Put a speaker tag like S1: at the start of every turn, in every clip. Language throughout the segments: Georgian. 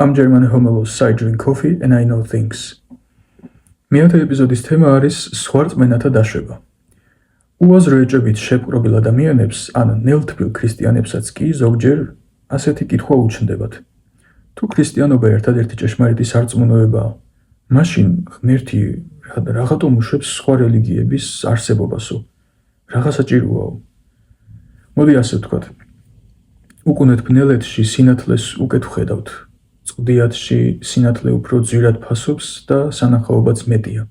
S1: I'm German homelos, I drink coffee and I know things. მეათე ეპიზოდის თემა არის სხვა რწმენათა დაშვება. უაზრო ეჭვებით შეპყრობილ ადამიანებს, ან ნელთბილ ქრისტიანებსაც კი ზოგჯერ ასეთი კითხვა უჩნდებათ. თუ ქრისტიანობა ერთადერთი ჭეშმარიტი სარწმუნოებაა, მაშინ ღმერთი რაღაცომ უშვებს სხვა რელიგიების არსებობასო? რაღა საჭიროაო? მოდი ასე ვთქვათ. უკუნეთ ბნელეთში სინათლეს უკეთ ვხედავთ. წვდიათში სინათლე უფრო ძვირად ფასობს და სანახაობაც მეტია.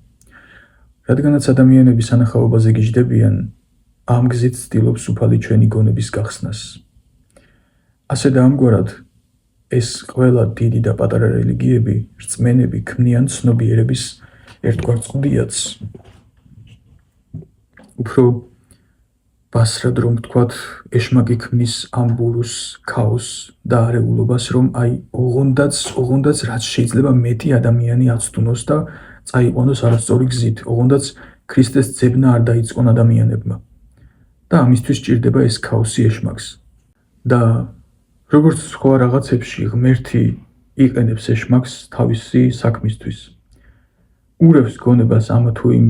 S1: რადგანაც ადამიანები სანახაობაზე გიждდებიან, ამ გზით ცდილობს უფალი ჩვენი გონების გახსნას. ასე და ამგვარად ეს ყველა დიდი და პატარა რელიგიები, რწმენები ქმნიან ცნობიერების ერთგვარ წვდიათს. უფრო ბასრად რომ ვთქვათ, ეშმაკი ქმნის ამ ბურუს, ქაოსს და არეულობას, რომ აი ოღონდაც რაც შეიძლება მეტი ადამიანი აცდუნოს და წაიყვანოს არასწორი გზით, ოღონდაც ქრისტეს ძებნა არ დაიწყონ ადამიანებმა. და ამისთვის სჭირდება ეს ქაოსი ეშმაკს. და როგორც სხვა რაღაცებში ღმერთი იყენებს ეშმაკს თავისი საქმისთვის. ურევს გონებას ამ თუ იმ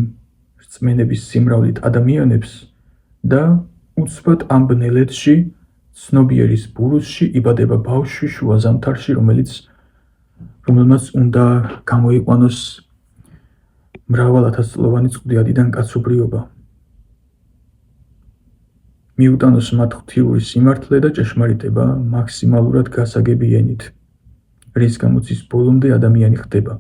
S1: რწმენების სიმრავლით ადამიანებს და უცბად ამ ბნელეთში, ცნობიერის ბურუსში იბადება ბავშვი შუა ზამთარში, რომელმაც უნდა გამოიყვანოს მრავალათასწლოვანი წვდიადიდან კაცობრიობა. მიუტანოს მათ ღვთიური სიმართლე და ჭეშმარიტება მაქსიმალურად გასაგები ენით, რის გამოც ის ბოლომდე ადამიანი ხდება.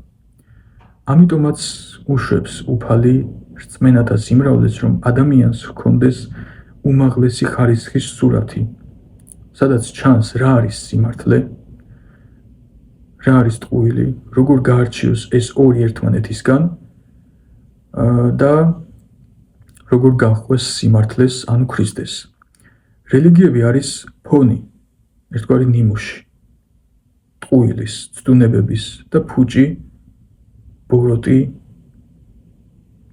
S1: ამიტომაც უშვებს უფალი რწმენათა სიმრავლეს, რომ ადამიანს ჰქონდეს უმაღლესი ხარისხის სურათი, სადაც ჩანს რა არის სიმართლე, რა არის ტყუილი, როგორ გაარჩიოს ეს ორი ერთმანეთისგან და როგორ განხვეს სიმართლეს, ანუ ქრისტეს. რელიგიები არის ფონი, ერთგვარი ნიმუში, ტყუილის, ცდუნებების და ფუჭი,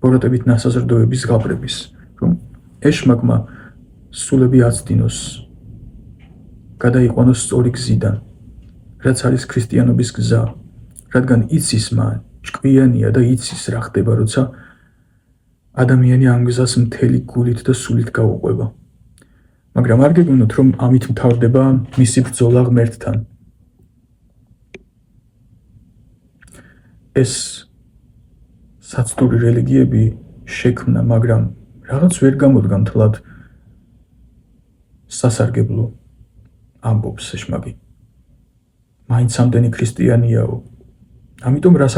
S1: ბოროტებით ნასაზრდოების ღაბრების, რომ ეშმაკმა სულები აცდინოს, გადაიყვანოს სწორი გზიდან, რაც არის ქრისტიანობის გზა, რადგან იცის მან, ჭკვიანია და იცის რა ხდება, როცა ადამიანი ამ გზას მთელი გულით და სულით გაუყვება. მაგრამ არ გეგონოთ, რომ ამით მთავრდება მისი ბრძოლა ღმერთთან. ეს საცდური რელიგიები შექმნა, მაგრამ რაღაც ვერ გამოდგა მთლად სასარგებლო, ამბობს ეშმაკი. მაინც ამდენი ქრისტიანიაო. ამიტომ რას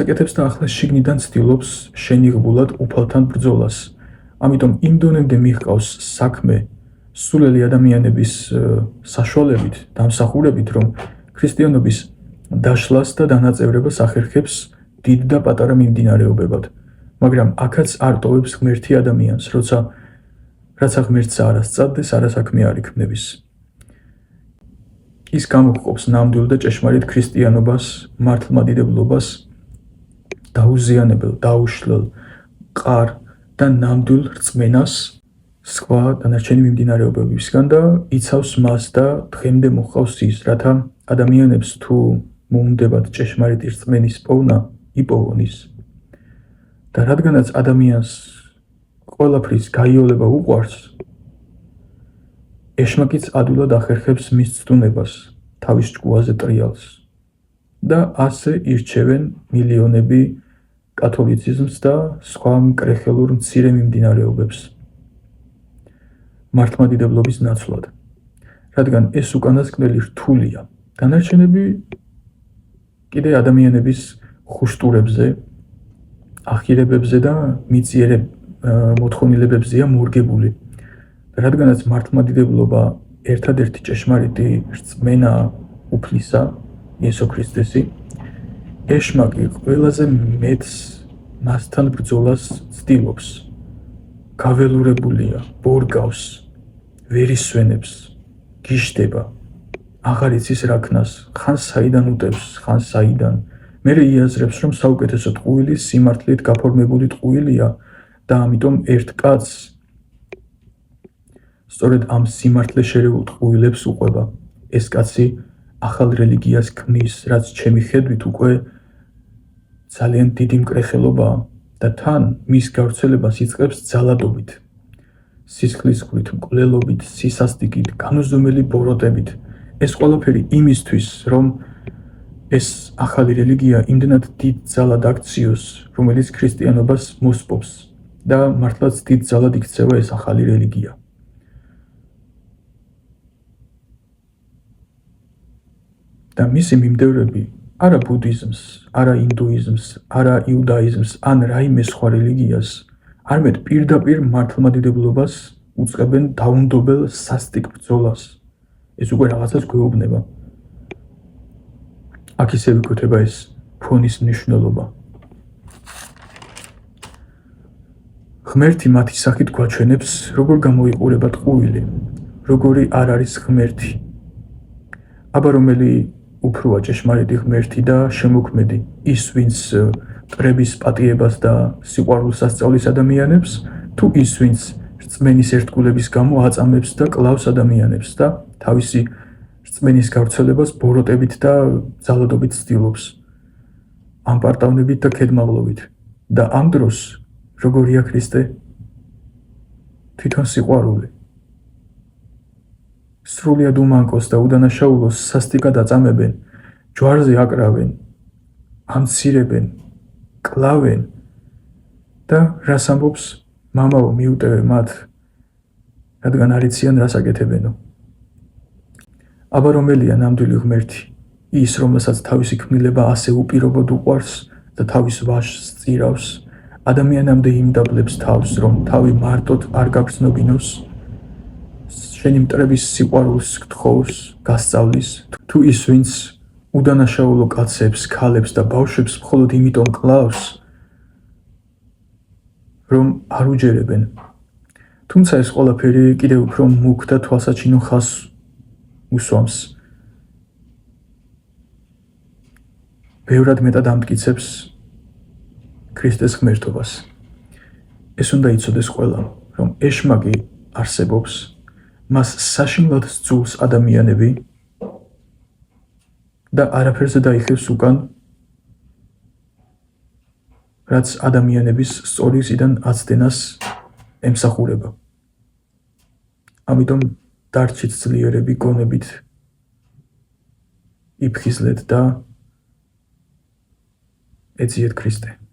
S1: აკეთებს და ახლა შიგნიდან ცდილობს შენიღბულად უფალთან ბრძოლას. ამიტომ იმ დონემდე მიჰყავს საქმე სულელი ადამიანების საშუალებით, დამსახურებით, რომ ქრისტიანობის დაშლას და დანაწევრებას ახერხებს დიდ და პატარა მიმდინარეობებად. მაგრამ აქაც არ ტოვებს ღმერთი ადამიანს, რაცა ღმერთს არ ასწადდეს, არასაქმე არ იქმნების. ის გამოჰყოფს ნამდვილ და ჭეშმარიტ ქრისტიანობას, მართლმადიდებლობას, დაუზიანებელ, დაუშლელ, მყარ და ნამდვილ რწმენას სხვა დანარჩენი მიმდინარეობებისგან და იცავს მას და დღემდე მოჰყავს ის, რათა ადამიანებს თუ მოუნდებათ ჭეშმარიტი რწმენის პოვნა, იპოვონ ის. და რადგანაც ადამიანს ყველაფრის გაიოლება უყვარს, ეშმაკიც ადვილად ახერხებს მის ცდუნებას, თავის ჭკუაზე ტრიალს. და ასე ირჩევენ მილიონები კათოლიციზმს და სხვა მკრეხელურ მცირე მიმდინარეობებს მართლმადიდებლობის ნაცვლად, რადგან ეს უკანასკნელი რთულია. დანარჩენები კიდე ადამიანების ხუშტურებზე, ახირებებზე და მიწიერ მოთხოვნილებებზეა მორგებული. რადგანაც მართლმადიდებლობა ერთადერთი ჭეშმარიტი რწმენა უფლისა, იესო ქრისტესი, ეშმაკი ყველაზე მეტს მასთან ბრძოლას ცდილობს. გაველურებულია, ბორგავს, ვერ ისვენებს, გიждდება, აღარ იცის რა ქნას, ხან საიდან უტევს, ხან საიდან. მერე იაზრებს, რომ საუკეთესო ტყუილი სიმართლით გაფორმებული ტყუილია და ამიტომ ერთ კაცს სწორედ ამ სიმართლე შერეულ ტყუილებს უყვება. ეს კაცი ახალ რელიგიას ქმნის, რაც ჩემი ხედვით უკვე ძალიან დიდი მკრეხელობაა და თან მის გავრცელებას იწყებს ძალადობით, სისხლისღვრით, მკვლელობით, სისასტიკით, განუზომელი ბოროტებით. ეს ყველაფერი იმისთვის, რომ ეს ახალი რელიგია იმდენად დიდ ძალად აქციოს, რომელიც ქრისტიანობას მოსპობს და მართლაც დიდ ძალად იქცევა ეს ახალი რელიგია. და მისი მიმდევრები არა ბუდიზმს, არა ინდუიზმს, არა იუდაიზმს, ან რაიმე სხვა რელიგიას, არამედ პირდაპირ მართლმადიდებლობას უწყებენ დაუნდობელ სასტიკ ბრძოლას. ეს უკვე რაღაცას გვეუბნება. აქ ისევ იკვეთება ეს ფონის მნიშვნელობა. ღმერთი მათი სახით გვაჩვენებს, როგორ გამოიყურება ტყუილი, როგორი არ არის ღმერთი. აბა რომელი უფროა ჭეშმარიტი ღმერთი და შემოქმედი, ის ვინც მტრების პატიებას და სიყვარულს ასწავლის ადამიანებს, თუ ის ვინც რწმენის ერთგულების გამო აწამებს და კლავს ადამიანებს და თავისი რწმენის გავრცელებას ბოროტებით და ძალადობით ცდილობს, ამპარტავნებით და ქედმაღლობით. და ამ დროს როგორია ქრისტე? თვითონ სიყვარული. სრულიად უმანკოს და უდანაშაულოს სასტიკად აწამებენ, ჯვარზე აკრავენ, ამცირებენ, კლავენ და რას ამბობს? მამაო, მიუტევე მათ, რადგან არ იციან რას აკეთებენო. აბა რომელია ნამდვილი ღმერთი? ის, რომელსაც თავისი ქმნილება ასე უპირობოდ უყვარს და თავის ვაჟს სწირავს, ადამიანამდე იმდაბლებს თავს, რომ თავი მარტოდ არ გაგრძნობინოს, შენი მტრების სიყვარულს გთხოვს, გასწავლის, თუ ის ვინც უდანაშაულო კაცებს, ქალებს და ბავშვებს მხოლოდ იმიტომ კლავს, რომ არ უჯერებენ. თუმცა ეს ყველაფერი კიდევ უფრო მუქ და თვალსაჩინო ხაზს უსვამს. ბევრად მეტად ამტკიცებს ქრისტეს ღმერთობას. ეს უნდა იცოდეს ყველა, რომ ეშმაკი არსებობს, მას საშინლად სძულს ადამიანები და არაფერზე დაიხევს უკან, რაც ადამიანების სწორი გზიდან აცდენას ემსახურება. ამიტომ დარჩით ძლიერები გონებით იფხიზლეთ და ეძიეთ ქრისტე.